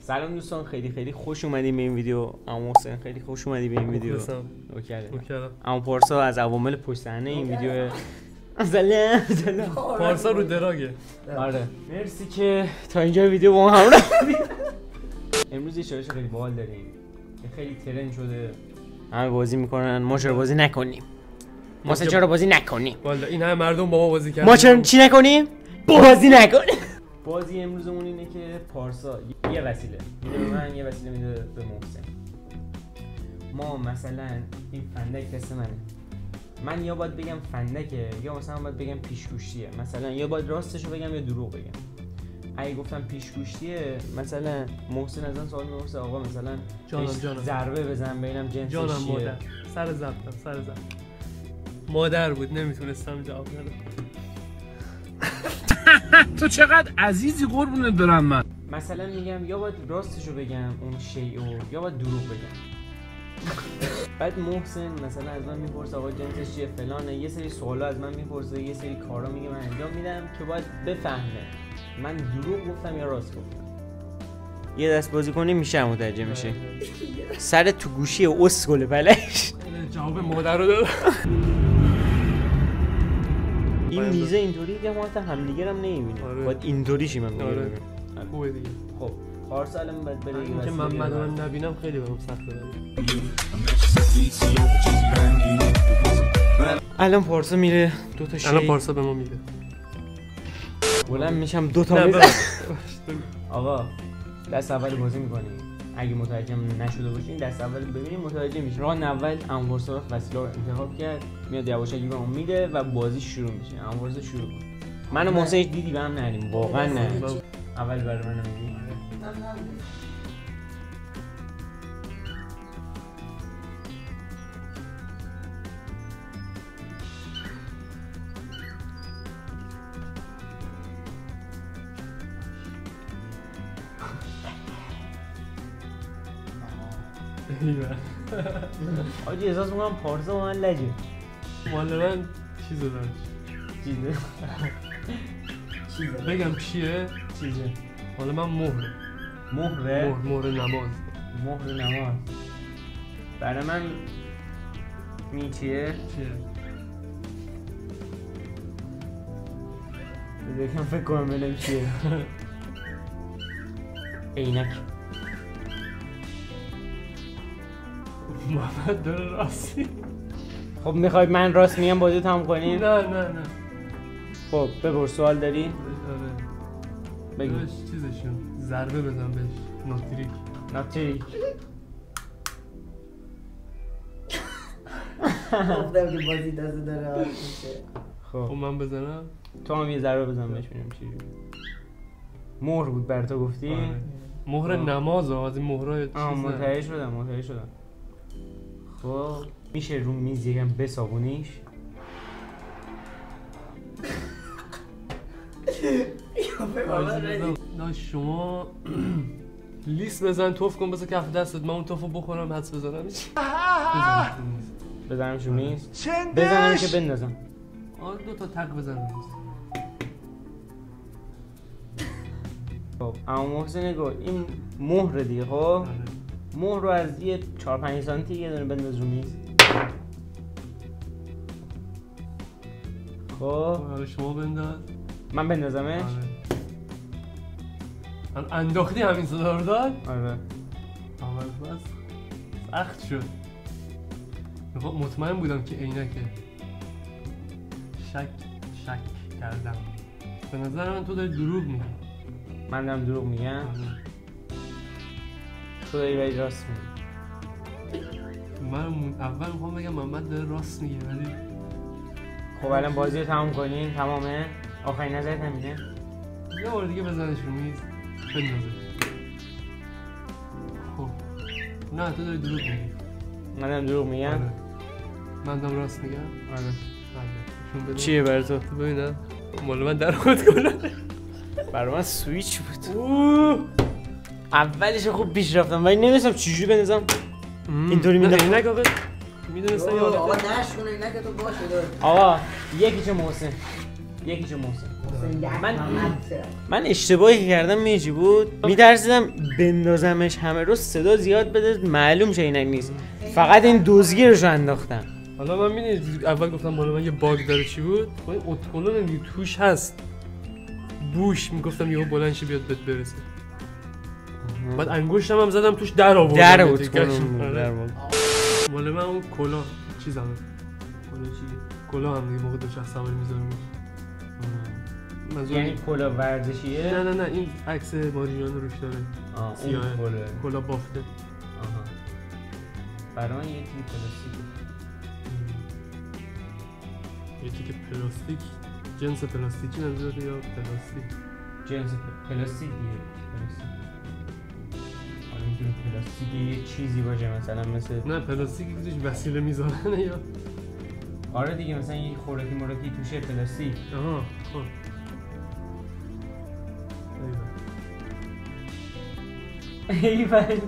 سلام دوستان، خیلی خوش اومدیم به این ویدیو. عمو حسین خیلی خوش اومدی به این ویدیو. اوکیه. عمو پارسا از عوامل پشت صحنه این ویدیو. سلام. پارسا رو دراگه. آره. مرسی که تا اینجا ویدیو با ما همراه بودید. امروز یه چالش خیلی باحال داریم. خیلی ترند شده. همه بازی میکنن، ما چرا بازی نکنیم؟ ما چرا بازی نکنیم؟ والا این همه مردم با ما بازی کردن. ما چرا چی نکنیم؟ بازی نکنیم. بازی امروزمون اینه که پارسا یه وسیله میده به من، یه وسیله میده به محسن. ما مثلا این فندک دست منه، من یا باید بگم فندکه یا مثلا باید بگم پیشگوشتیه. مثلا یا باید راستشو بگم یا دروغ بگم. اگه گفتم پیشگوشتیه مثلا محسن از من سوال میپرسه آقا مثلا جانم ضربه بزن ببینم جنسش چیه. مادر سر زبطم مادر بود نمیتونستم جواب بدم. تو چقدر عزیزی قربونت برم من. مثلا میگم یا باید راستشو بگم اون شیء یا باید دروغ بگم. بعد محسن مثلا از من میپرسه آقا جنسش چیه فلانه، یه سری سوالا از من میپرسه، یه سری کارا میگه من انجام میدم که باید بفهمه من دروغ گفتم یا راست گفتم. یه دست بازی کنی میشه متوجه میشه. سر تو گوشی اسکل بلش جواب مادر رو داد. این میزه اینطوری که ما حتی همدیگه هم نمیبینیم. باید اینطوری شیم هم دیگه. خوبه دیگه. خب پارسا الان باید بره این که من نبینم خیلی برام سخته. الان پارسا میره دو تا شی. الان پارسا به ما میده. بلند میشم دو تا میزنم. آقا دست اول بازی میکنیم. اگه متوجه نشده باشین دست اول ببینیم متوجه میشین. راه اول عمو پارسا وسیله رو انتخاب کرد، میاد یواشکی به اون میده و بازی شروع میشه. عمو پارسا شروع کن. من و محسن دیدی به هم نریم واقعا نه. اول برای من میگی آجی احساس میکنم پارسا با من لجه. مال من چیزو داشت. چیزه بگم چیه؟ چیزه مال من مهره. مهر نماز. مهر نماز برای من چیه؟ یکم فکر کنم بلم چیه. عینک. محمد داره راستی. خب میخوای من راست میگم بازی تموم کنیم؟ نه خب بپرس سوال داری؟ آره بگو. چیزشون ضربه بزن بهش. ناتریک گفتم که بازی دست داره حال میشه. خب من بزنم؟ تو هم یه ضربه بزن بهش ببینیم چی جوری. مهر بود بر تو گفتی؟ آره. مهر نماز از این مهرای چیزه. متوجه شدم. خب میشه رو میز یکم بسابونیش؟ نه شما لیست بزن توف کن بذار کف دستت من اون توفو بخورم حدس بزنم. بزنم شو میز؟ بزنم که بندازم. آره 2 تا تق بزنم. خب اما محسن نگاه این مهر دیگه. خب مهر رو از یه 4-5 سانتی یه دونه بنداز رو میز. خب آره شما بنداز. من بندازمش؟ آره انداختی همین صدا رو داد؟ آره اول بس سخت شد. مطمئن بودم که عینکه. شک کردم. به نظر من تو داری دروغ میگی. من دارم دروغ میگم؟ تو داری باید راست میگی. من اول میخوام بگم محمد داره راست میگه ولی خب الان بازی رو تمام کنین. تمامه؟ آخرین نظرت همینه؟ یه بار دیگه بزنش رو میز بندازه. خب نه تو داری دروغ میگی. من دارم دروغ میگم؟ آره. من دارم راست میگم؟ آره. چیه برای تو؟ ببینم مال من در خود کنم. برای من سویچ بود. اولش خوب پیش رفتم ولی نمیدونستم چجوری بندازم. اینطوری میدم. عینک آقا میدونستم آقا نشونه عینک تو باشه داره. آقا یکیشو محسن. من اشتباهی که کردم میچی بود میترسیدم بندازمش همه رو صدا زیاد بده معلوم شه اینک نیست فقط این دوزگیرش رو انداختم. حالا من میدونی اول گفتم مال من یه باگ داره چی بود؟ با این اتولون دیگه توش هست بوش میگفتم یهو بلند شه بیاد بهت برسه. بعد انگشتم هم زدم توش در آوردم. در بود مال من اون کلا چیزمه. کلا چی؟ کلا هم دیگه موقع دوچرخه سواری میذارم. یعنی کلا ورزشیه؟ نه این عکس ماریجان روش داره. اون کلا بافته. آها. برای من یه تیک پلاستیک. یه تیک پلاستیک جنس پلاستیکی نظر یا پلاستیک؟ جنس پلاستیک دیگه پلاستیک. حالا میتونه پلاستیک یه چیزی باشه مثلا مثل نه پلاستیکی که توش وسیله میذارن یا آره دیگه مثلا یه خوراکی موراکی توشه پلاستیک. آها خب ایول.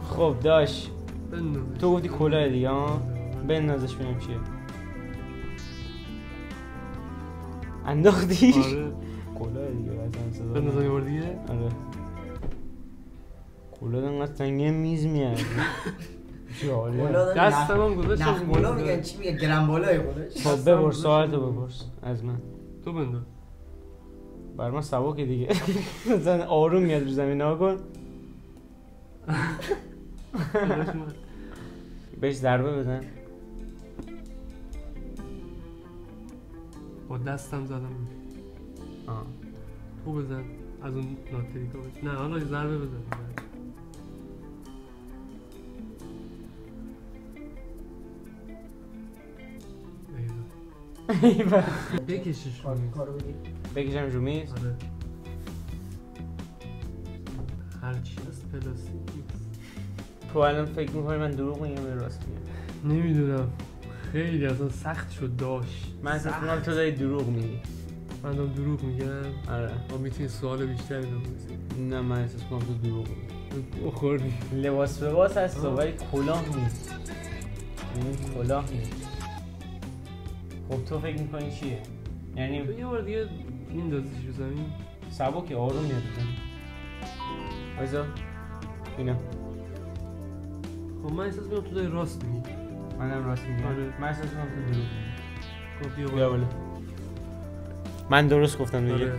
خب داش بنداز تو گفتی کلاه دیگه ها بندازش ببینم چیه انداختی؟ آره کلاه دیگه مثلا صدا بنداز یه بار دیگه؟ آره کلاه انقدر سنگین میز میاد دستم هم گذاشتم نه بالا میگن چی میگه گرم بالای خودش. خب بپرس سوالتو بپرس از من. تو بنداز بر من سبکه دیگه مثلا آروم میاد رو زمین ها کن بهش ضربه بزن. با دستم زدم تو بزن از اون ناتریکا بزن. نه حالا ضربه بزن بکشش رو میز. بکشم رو میز؟ آره هرچی هست پلاستیک نیست. تو الان فکر میکنی من دروغ میگم یا راست میگم؟ نمیدونم خیلی اصلا سخت شد داشت. من احساس میکنم تو داری دروغ میگی. من دارم دروغ میگم؟ آره ما میتونی سوال بیشتری بپرسی. نه من احساس میکنم تو دروغ میگی. خوردی لباس لباس هست ولی کلاه نیست. کلاه نیست. خب تو فکر میکنی چیه؟ یعنی تو یه بار دیگه میندازیش رو زمین سبک آروم میاد بزن وایسا اینا. خب من احساس میکنم تو داری راست میگی. منم راست میگم. آره. من احساس میکنم تو دروغ میگی. خب بیا بالا. من درست گفتم دیگه.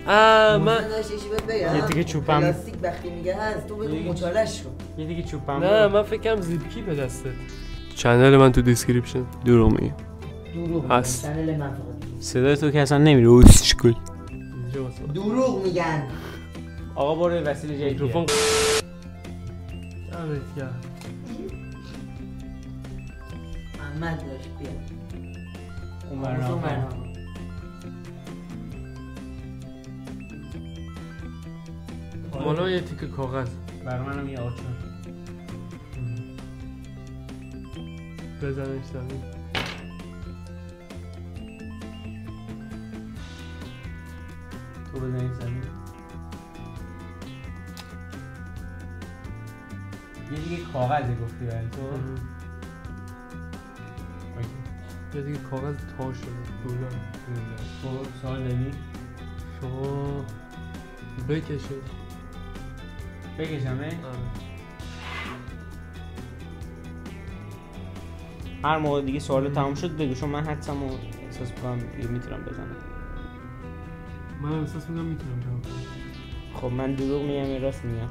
من داشت یه چی بهت بگم یه دیگه چوبم پلاستیک وقتی میگه هست تو بگو مچالش کن. یه دیگه چوبم. نه من فکرم زیپ کی به دستت. چنل من تو دیسکریپشن دروغ میگه. دروغ هست. چنل من فقط صدای تو که اصلا نمیره اوسش کن. اینجا واسه دروغ میگن. آقا برو وسیله جدید میکروفون دمت گرم. محمد داشت بیا اون برنامه مالا یه تیکه کاغذ برای منم یه آچار بزنش زمین. تو بزنی زمین. یه دیگه کاغذه گفتی برای تو. یه دیگه کاغذ تا شده دولار. تو سوال داری؟ شما بکشید. بکشمه؟ هر موقع دیگه سوال تمام شد بگو چون من حدسم رو احساس میکنم دیگه میتونم بزنم. من احساس میکنم میتونم جواب بدم. خب من دروغ میگم یا راست میگم؟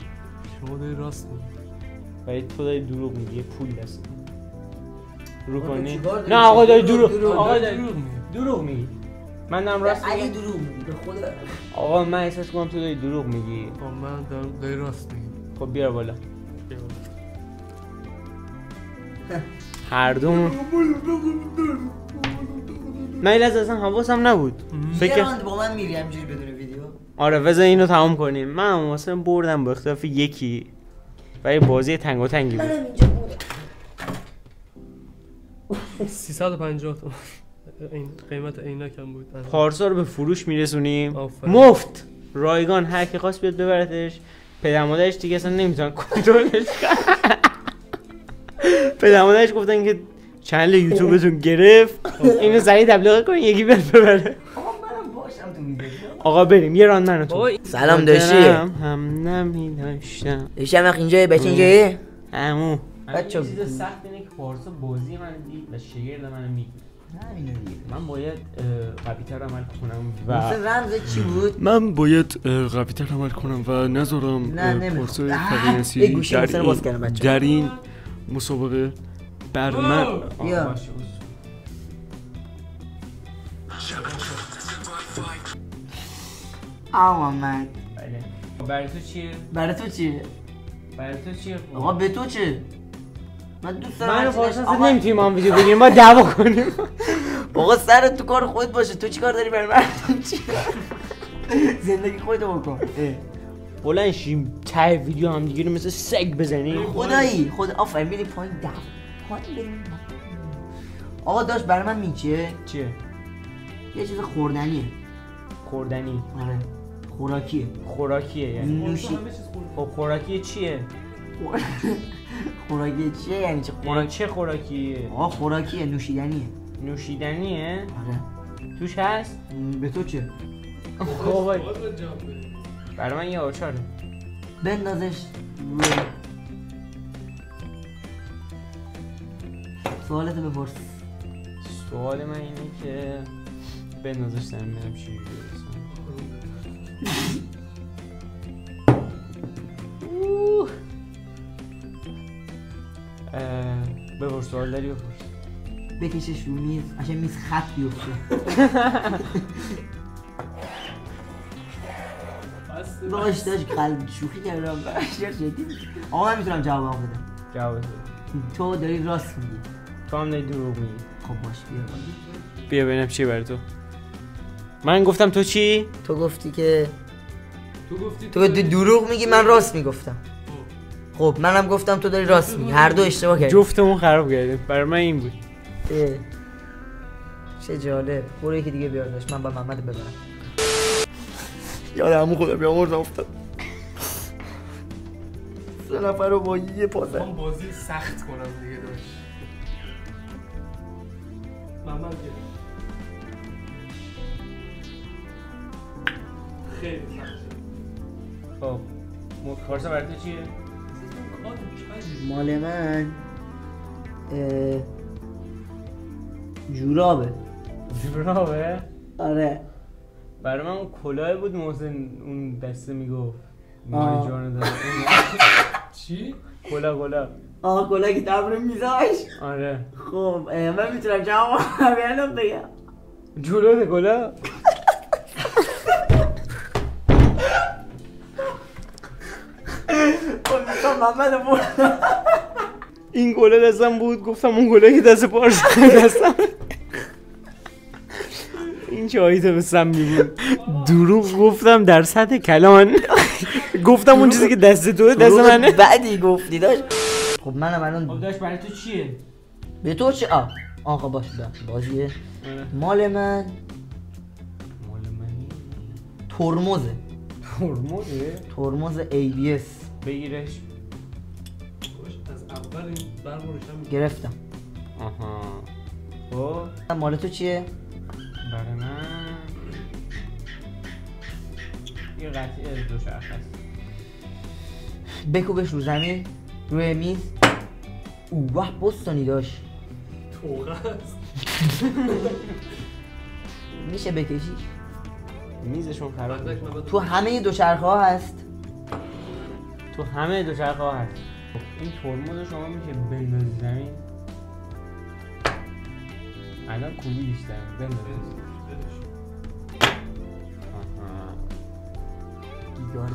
شما داری راست میگی. ولی تو داری دروغ میگی. پول دست رو تو کنی؟ چیکار داری؟ نه آقا داری دروغ، دروغ. دروغ. آقا داری دروغ میگی. دروغ میگی. من دارم راست اگه میگم. دروغ میگی به خدا. آقا من احساس کنم تو داری دروغ میگی. خب من داری راست میگی. خب بیار بالا. بیا بالا. هر دوم من این لحظه اصلا حواسم نبود. یه فکر راند با من میری همینجوری بدون ویدیو. آره بذار اینو تمام کنیم. من مثلا بردم با اختلاف یکی ولی بازی تنگ و تنگی بود. منم اینجا بودم. 350 تومان این قیمت عینکم بود. پارسا رو به فروش میرسونیم آفرین. مفت رایگان. هر کی خواست بیاد ببرتش. پدر مادرش دیگه اصلا نمیتونن کنترلش کنن. پدر مادرش گفتن که چنل یوتیوبتون گرفت اینو سریع تبلیغ کنین یکی بیاد ببره. آقا منم باشم آقا بریم یه راندن تو. بابا سلام داشتی؟ هم نمی داشتم. داشتم وقت اینجایی بچه اینجایی؟ همون بچه چیز سخت اینه که پارسا بازی من دید و شگرد منو میگه. همینو دیگه. من باید قوی‌تر عمل کنم و رمز چی بود؟ من باید قوی‌تر عمل کنم و نذارم پارسای فقیانسی در این مسابقه بر من بیا. آقا من بله. برای تو چیه؟ برای تو چیه؟ برای تو چیه؟ آقا به تو چه؟ من دوست دارم من و هرچی پارسا داشت- آقا نمیتونیم هم ویدیو بگیریم با دعوا کنیم. آقا سرت تو کار خودت باشه، تو چیکار داری برای من؟ زندگی خودتو بکن. بلند شیم ته ویدیو هم دیگه رو مثل سگ بزنیم. خدایی خود آفرین میری پایین دعوا. پایین بریم. آقا داشت برای من میچیه؟ چیه؟ یه چیز خوردنیه. خوردنی. آره. خوراکیه. خوراکیه یعنی. نوشی. خب خوراکی چیه؟ خوراکی چیه یعنی چه خوراک؟ چه خوراکیه؟ آقا خوراکیه، نوشیدنیه. نوشیدنیه؟ آره. توش هست؟ به تو چه؟ خب برای من یه آچاره. بندازش روی سوالتو بپرس. سوال من اینه که بندازش دارم ببینم چی جوری بپرس سوال داری بپرس. بکشش رو میز عشان میز خط بیفته. داشت قلب شوخی کردم. آقا من میتونم جواب بدم. جواب بده. تو داری راست میگی. تو هم داری دروغ میگی. خب باش بیا ببینم چی برای تو. من گفتم تو چی؟ تو گفتی که تو تو دروغ میگی، من راست میگفتم. خب منم گفتم تو داری راست میگی، هر دو اشتباه کردیم. جفتمون خراب کردیم. برای من این بود. چه جالب. برو یکی دیگه بیار داشت، من با محمد ببرم. یاد همون خودم بیامردم افتاد. 3 نفر رو با یه پاسه. من بازی سخت کنم دیگه داشت. محمد بیا. خیلی سخت. خب پارسا برای تو چیه؟ مال من جورابه. جورابه؟ آره. برای من اون کلاه بود محسن اون دسته میگفت. مای جان داره. چی؟ کلاه. آقا کلاه که دبر میذاش. آره. خب من میتونم جواب الان بگم. جلوه کلاه. خب میتونم محمد برد. این گله دستم بود گفتم اون گله که دست پارسا دستم. این چه آیت به سمی بود. دروغ گفتم در سطح کلان. گفتم اون چیزی که دست توه دست منه. بعدی گفتی داشت. خب منم الان خب داشت برای تو چیه؟ به تو چه؟ آقا باش بازیه. مال من مال منی. ترمزه. ترمز ABS. بگیرش. از اول این برمورشم گرفتم. آها. خب مال تو چیه؟ برای من یه قطعه دوچرخه است. بکوبش رو زمین روی میز. واه بستانی داشت. توقع است. میشه بکشیش؟ میزشون خراب. تو همه دوچرخه ها هست. تو همه دوچرخه ها هست. این ترمز شما میشه بندازی زمین. الان کوبیش زمین بندازی.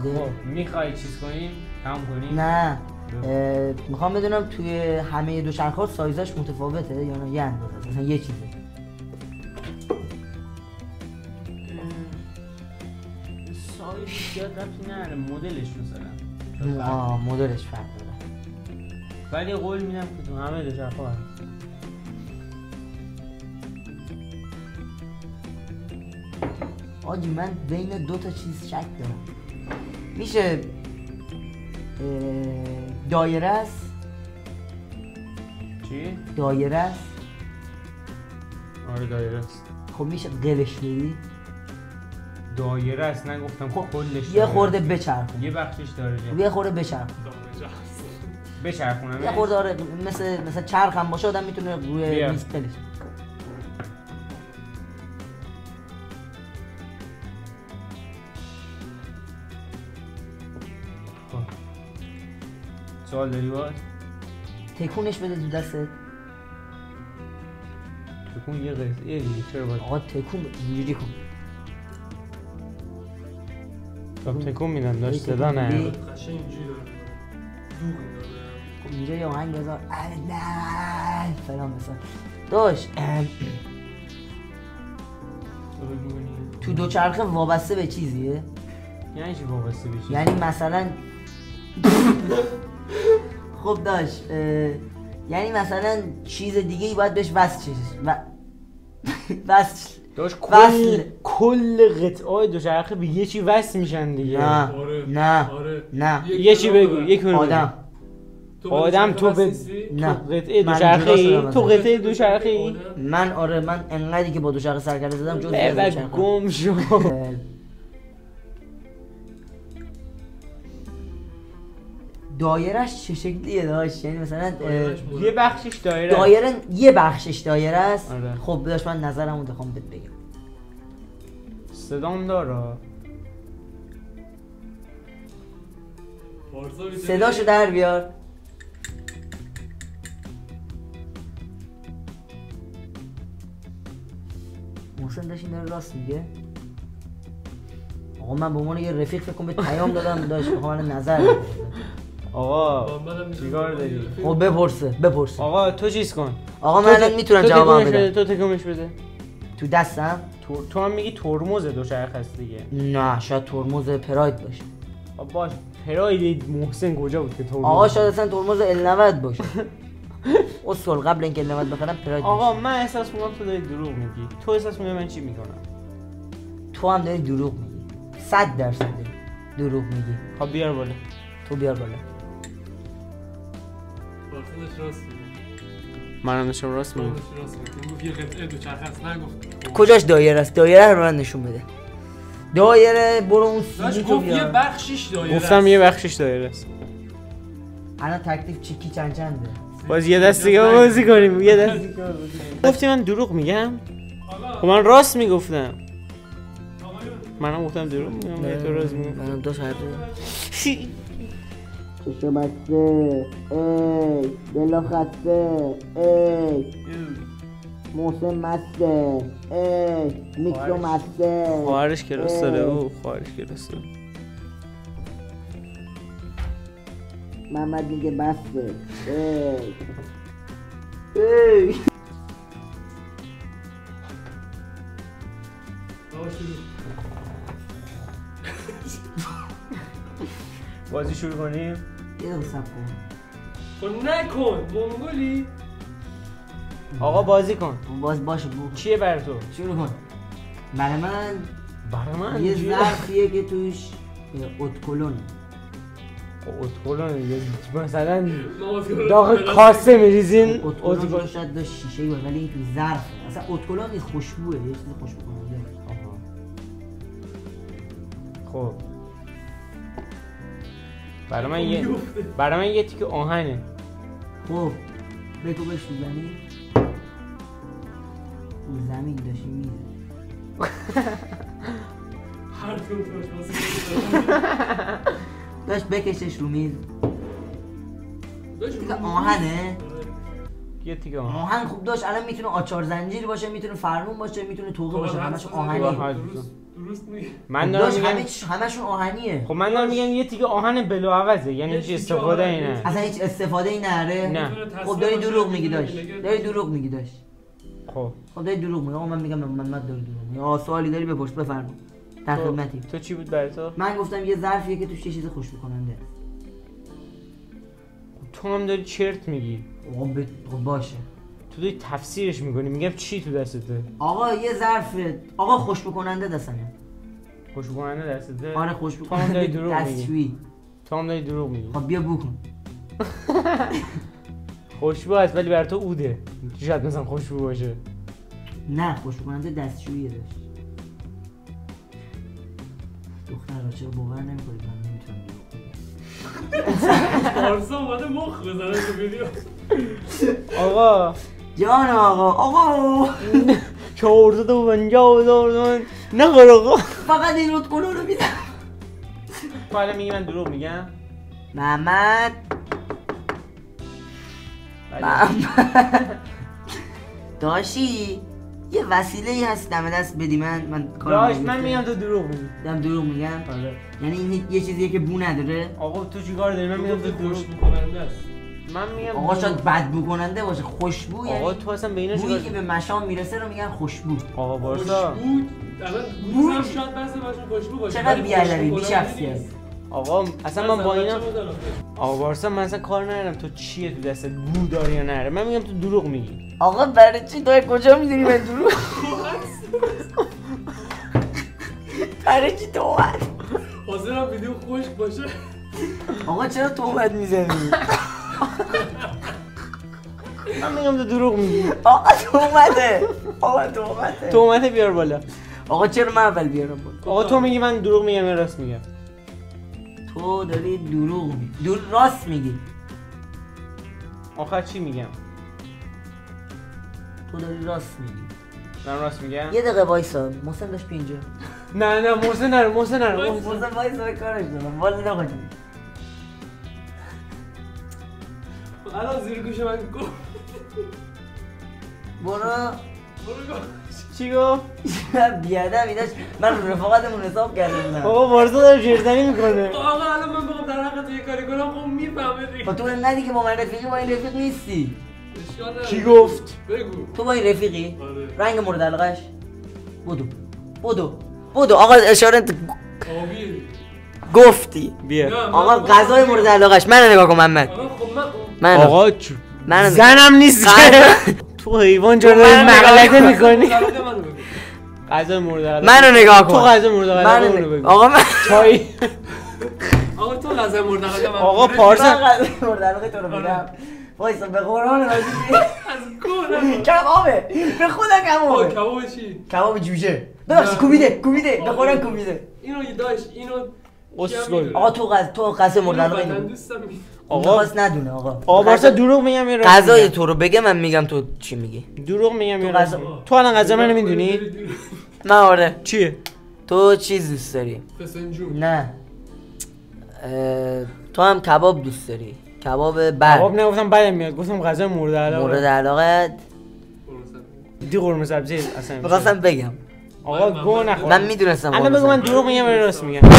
خب میخوای چیز کنیم؟ تمام کنیم؟ نه میخوام بدونم توی همه دوچرخه ها سایزش متفاوته یا نه یه اندازه مثلا یه چیزه. سایز زیاد ربطی نداره مدلش مثلا. مدلش فرق داره. ولی قول میدم که تو همه دوچرخه هست. آجی من بین 2 تا چیز شک دارم. میشه دایره است؟ چی؟ دایره است؟ آره دایره است. خب میشه قلش بدی؟ دایره است نگفتم کلش. یه خورده بچرخون. یه بخشش داره. یه خورده بچرخون. بچرخونم. یه خورده آره مثل چرخ هم باشه آدم میتونه روی میز بلش. سوال داری باید؟ تکونش بده تو دستت. تکون یه قطعه دیگه چرا باید؟ آقا تکون اینجوری کن. خب تکون میدم داشت صدا نه. قشنگ اینجوری داره. خب اینجا یه آهنگ بذار. نه فلان مثلا. داش تو دوچرخه وابسته به چیزیه؟ یعنی چی وابسته به چیزی؟ یعنی مثلا خب داش یعنی مثلا چیز دیگه ای باید بهش وصل وصل داش کل قطعه دوچرخه به یه چی وصل میشن دیگه. نه یه چی بگو یکی رو آدم تو به قطعه دوچرخه تو قطعه دوچرخه من آره من انقدری که با دوچرخه سرکله زدم جز دوچرخه گم شو. دایرهش چه شکلیه داشت؟ یعنی مثلا یه بخشش دایره یه بخشش دایره است. آره. خب داشت من نظرمو بخوام بهت بگم. صدام داره. صداشو در بیار. محسن داشت این داره راست میگه. آقا من به عنوان یه رفیق فکر کنم به پیام دادم داشت بخوام نظر بده. آقا چیکار داری؟ خب بپرس. آقا تو چیز کن. آقا من الان میتونم جواب بدم. تو تکونش بده. تو دستم؟ تو هم میگی ترمز دوچرخه است دیگه. نه شاید ترمز پراید باشه. باش پراید محسن کجا بود که ترمز؟ آقا شاید اصلا ترمز ال90 باشه. اصل قبل اینکه ال90 بخرم پراید. آقا من احساس میکنم تو داری دروغ میگی. تو احساس میکنی من چی میکنم؟ تو هم داری دروغ میگی. 100% دروغ میگی. خب بیار بالا. تو بیار بالا. منم داشتم راست میگم. یه قطعه دوچرخه است نگفت. کجاش دایره است؟ دایره رو من نشون بده. دایره برو اون سینی تو بیار. یه بخشش دایره است. گفتم یه بخشش دایره است. الان تکلیف چیکی چنده؟ باز یه دست دیگه بازی کنیم. یه دست دیگه گفتی من دروغ میگم؟ خب من راست میگفتم. منم گفتم دروغ میگم. تو راست میگم. منم دو ساعت چشم بسته دلا خسته محسن مسته میکرو مسته خواهرش کلاس داره او خواهرش کلاس داره محمد میگه بسته بازی شروع کنیم؟ یه دقیقه صبر کن. خب نکن منگولی. آقا بازی کن. باشه چیه برای تو؟ شروع کن. برای من یه ظرفیه که توش اتکلونه. اتکلونه مثلا داغ کاسه میریزین. اتکلون شاید داشت شیشه باشه ولی این تو ظرفه. اصلا اتکلون نیست خوشبوه. یه چیز خوشبو کننده. خب برای من یه تیکه آهنه. خب بگو بهش رو زمین. رو زمین داشتی میزه. هر کم داشت بکشش رو میز. تیکه آهنه. یه تیکه آهن خوب داشت. الان میتونه آچار زنجیر باشه، میتونه فرمون باشه، میتونه توقه باشه. همش آهنیه. درست میگی. من دارم میگم همشون آهنیه. خب من دارم میگم یه تیکه آهن بلاعوضه. یعنی هیچ استفاده ای نه. اصلا هیچ استفاده ای نره. نه. خب داری دروغ میگی داشت. خب داری دروغ میگی. آقا من میگم محمد داری دروغ میگی. آ سوالی داری بپرس بفرما. در خدمتی. تو چی بود برای تو؟ من گفتم یه ظرفیه که توش یه چیز خوشبو کننده. تو هم داری چرت میگی. آقا باشه. تو داری تفسیرش میکنی. میگم چی تو دستته؟ آقا یه ظرفه. آقا خوشبو کننده دستمه. خوشبو کننده دستته؟ آره خوشبو کننده. تو هم داری دروغ میگی. دستشویی. تو هم داری دروغ میگی. خب بیا بو کن. خوشبو هست ولی برای تو اوده. شاید مثلا خوشبو باشه. نه خوشبو کننده دستشویی داشت. دختر چرا باور نمی‌کنی من نمیتونم پارسا اومده مخ بزنه تو ویدیو. آقا جان آقا 450 نخور آقا. فقط این رودکنو رو میدم. تو الان میگی من دروغ میگم؟ محمد داشی یه وسیله‌ای هست دم دست بدی من داش من میگم تو دروغ میگی. دروغ میگم؟ آره. یعنی این یه چیزیه که بو نداره؟ آقا تو چیکار داری؟ من میگم تو دروغ میکننده است. من میگم آقا شاید بدبو کننده باشه، خوشبو یعنی آقا تو اصلا به اینا بویی که به مشام میرسه رو میگن خوشبو. آقا بارسا الان گوزم شاید بعضی باشون خوشبو باشه. چقدر بی‌ادبی بی‌شخصیت. آقا اصلا من با اینا آقا بارسا من اصلا کار ندارم تو چیه تو دستت بو داری یا نره. من میگم تو دروغ میگی. آقا برای چی تو کجا میدونی من دروغ؟ برای چی تومت؟ حاضرم ویدیو خشک باشه. آقا چرا تومت میزنی؟ من میگم تو دروغ میگی. آقا تومته. تومته بیار بالا. آقا چرا من اول بیارم بالا؟ آقا تو میگی من دروغ میگم یا راست میگم؟ تو داری دروغ میگی. راست میگی. آخر چی میگم؟ تو داری راست میگی. من راست میگم؟ یه دقیقه وایسا. محسن داشت اینجا. نه محسن نره. محسن وایسا کارش دارم. والا نخواد. الان زیر گوش من گفت. برو چی گفت؟ بیادمی داشت. من رو رفاقتمون حساب کرده بودم. آقا بارسا داره جرزنی میکنه. آقا الان من بخوام در حق تو یه کاری کنم خب میفهمه دیگه. خب تو ندی که با من رفیقی، با این رفیق نیستی. کی گفت؟ بگو. تو با این رفیقی؟ آره. رنگ مورد علاقش؟ بودو آقا اشاره آبی گفتی. بیا. آقا غذای مورد علاقش منو نگاه کن محمد. من آقا زنم نیست که تو حیوان جا داری مغلطه میکنی. غذای مورد علاقه منو نگاه کن. تو غذای مورد علاقه منو بگو. آقا من چای. آقا تو غذای مورد علاقه من. آقا پارسا غذای مورد علاقه تو رو بگم. وایسا به قرآن راضی از کونه کبابه. به خدا کبابه. کباب چی؟ کباب جوجه. ببخشید کوبیده. به قرآن کوبیده. اینو داشت اینو اسکول. آقا تو غذای مورد علاقه من اینو. دوستم آقا خواست ندونه آقا. آقا بارسا دروغ میگم یا راست؟ غذای تو رو بگه من میگم تو چی میگی. دروغ میگم یا راست؟ تو الان غذا منو میدونی؟ نه آره. چیه؟ تو چیز دوست داری؟ فسنجون. نه. تو هم کباب دوست داری. کباب بر. کباب نگفتم بدم میاد، گفتم غذای مورد علاقه. مورد علاقه دی قرمه سبزی اصلا. می‌خواستم بگم. آقا گو نخور. من میدونستم. الان بگو من دروغ میگم یا راست میگم؟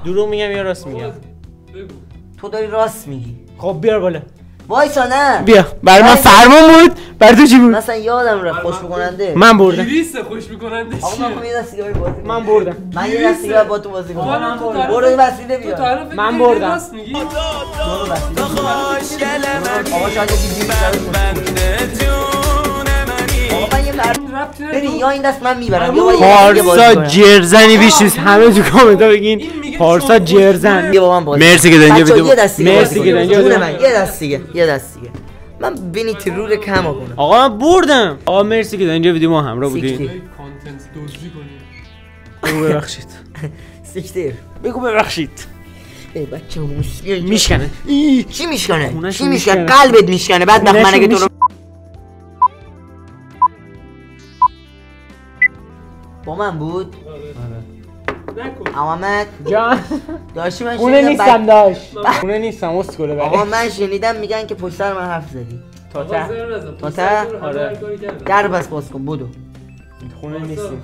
دروغ میگم یا راست میگم؟ تو داری راست میگی. خب بیار بالا. وایسا نه. بیا. برای من فرمان بود. برای تو چی بود؟ مثلا یادم رفت خوش بکننده. من بردم. گریسه خوش میکننده. آقا من یه دست دیگه بازی کنم. من بردم. من یه دست دیگه با تو بازی کنم. برو این وسیله بیار. من بردم. برو وسیله. آقا شاید یکی آقا من یه ببین یا این دست من میبرم یا پارسا جرزنی بیشتیست. همه تو کامنتا بگین پارسا جرزن. بیا با من بازی. مرسی که دنجا بدیم. مرسی که دنجا بدیم. یه دست دیگه. من بینی ترور کم کنم. آقا من بردم. آقا مرسی که دنجا بدیم ما همراه بودیم. کانتنت دوزی کنیم. بگو ببخشید. سیکتیر. بگو ببخشید. ای بچه موسیقی میشکنه. چی میشکنه؟ چی میشکنه؟ قلبت میشکنه. بعد وقت من اگه تو رو با من بود؟ نکن. محمد جان داشتی من خونه نیستم داشت. خونه نیستم اسکوله. آقا من شنیدم میگن که پشت سر من حرف زدی. تا ته آره. در بس باز کن بدو. خونه نیستیم.